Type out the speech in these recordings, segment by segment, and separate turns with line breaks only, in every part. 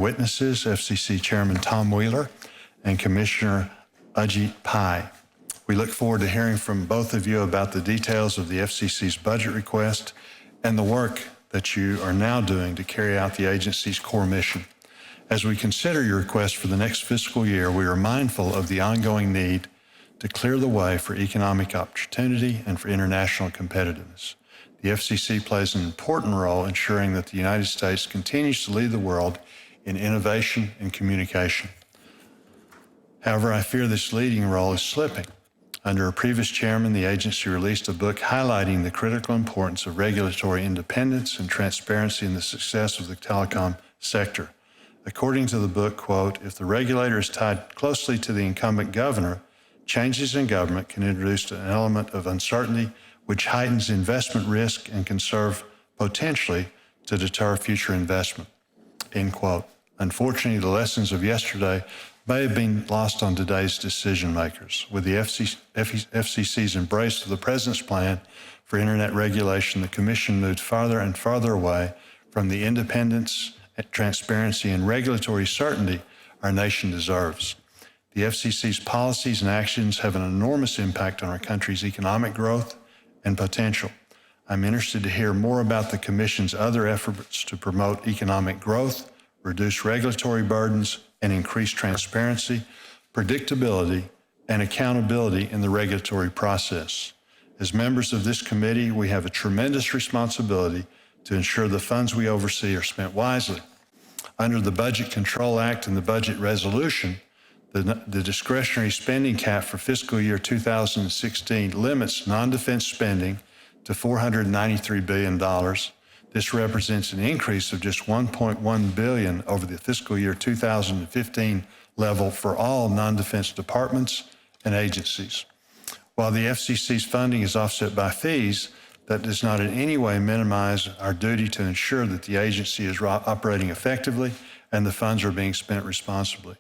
Witnesses, FCC Chairman Tom Wheeler and Commissioner Ajit Pai. We look forward to hearing from both of you about the details of the FCC's budget request and the work that you are now doing to carry out the agency's core mission. As we consider your request for the next fiscal year, we are mindful of the ongoing need to clear the way for economic opportunity and for international competitiveness. The FCC plays an important role ensuring that the United States continues to lead the world in innovation and communication. However, I fear this leading role is slipping. Under a previous chairman, the agency released a book highlighting the critical importance of regulatory independence and transparency in the success of the telecom sector. According to the book, quote, if the regulator is tied closely to the incumbent governor, changes in government can introduce an element of uncertainty which heightens investment risk and can serve potentially to deter future investment, end quote. Unfortunately, the lessons of yesterday may have been lost on today's decision makers. With the FCC's embrace of the President's plan for Internet regulation, the Commission moved farther and farther away from the independence, transparency, and regulatory certainty our nation deserves. The FCC's policies and actions have an enormous impact on our country's economic growth and potential. I'm interested to hear more about the Commission's other efforts to promote economic growth, reduce regulatory burdens, and increase transparency, predictability, and accountability in the regulatory process. As members of this committee, we have a tremendous responsibility to ensure the funds we oversee are spent wisely. Under the Budget Control Act and the Budget Resolution, the discretionary spending cap for fiscal year 2016 limits non-defense spending to $493 billion. This represents an increase of just $1.1 billion over the fiscal year 2015 level for all non-defense departments and agencies. While the FCC's funding is offset by fees, that does not in any way minimize our duty to ensure that the agency is operating effectively and the funds are being spent responsibly.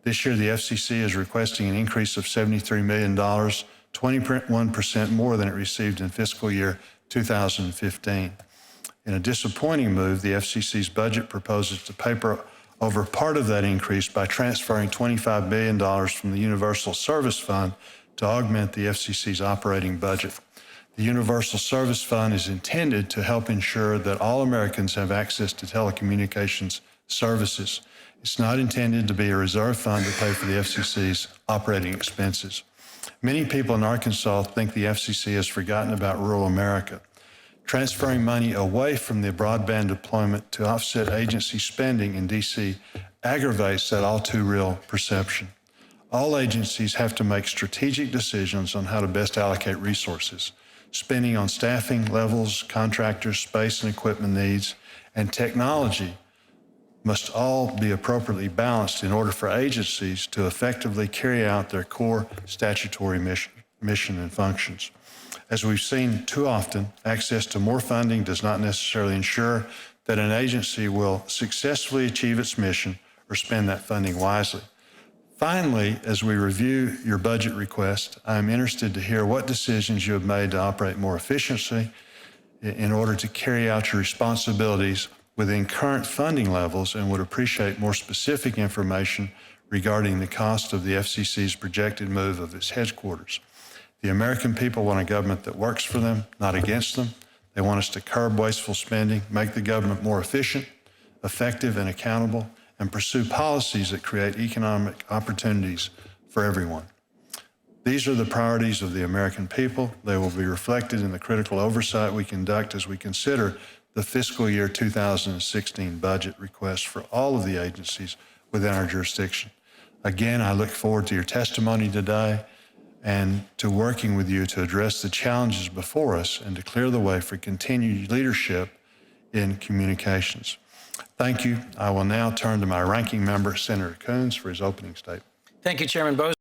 This year, the FCC is requesting an increase of $73 million, 21% more than it received in fiscal year 2015. In a disappointing move, the FCC's budget proposes to paper over part of that increase by transferring $25 billion from the Universal Service Fund to augment the FCC's operating budget. The Universal Service Fund is intended to help ensure that all Americans have access to telecommunications services. It's not intended to be a reserve fund to pay for the FCC's operating expenses. Many people in Arkansas think the FCC has forgotten about rural America. Transferring money away from the broadband deployment to offset agency spending in D.C. aggravates that all too real perception. All agencies have to make strategic decisions on how to best allocate resources. Spending on staffing levels, contractors, space and equipment needs, and technology must all be appropriately balanced in order for agencies to effectively carry out their core statutory mission and functions. As we've seen too often, access to more funding does not necessarily ensure that an agency will successfully achieve its mission or spend that funding wisely. Finally, as we review your budget request, I'm interested to hear what decisions you have made to operate more efficiently in order to carry out your responsibilities within current funding levels, and would appreciate more specific information regarding the cost of the FCC's projected move of its headquarters. The American people want a government that works for them, not against them. They want us to curb wasteful spending, make the government more efficient, effective, and accountable, and pursue policies that create economic opportunities for everyone. These are the priorities of the American people. They will be reflected in the critical oversight we conduct as we consider the fiscal year 2016 budget request for all of the agencies within our jurisdiction. Again, I look forward to your testimony today and to working with you to address the challenges before us and to clear the way for continued leadership in communications. Thank you. I will now turn to my ranking member, Senator Coons, for his opening statement.
Thank you, Chairman Boozman.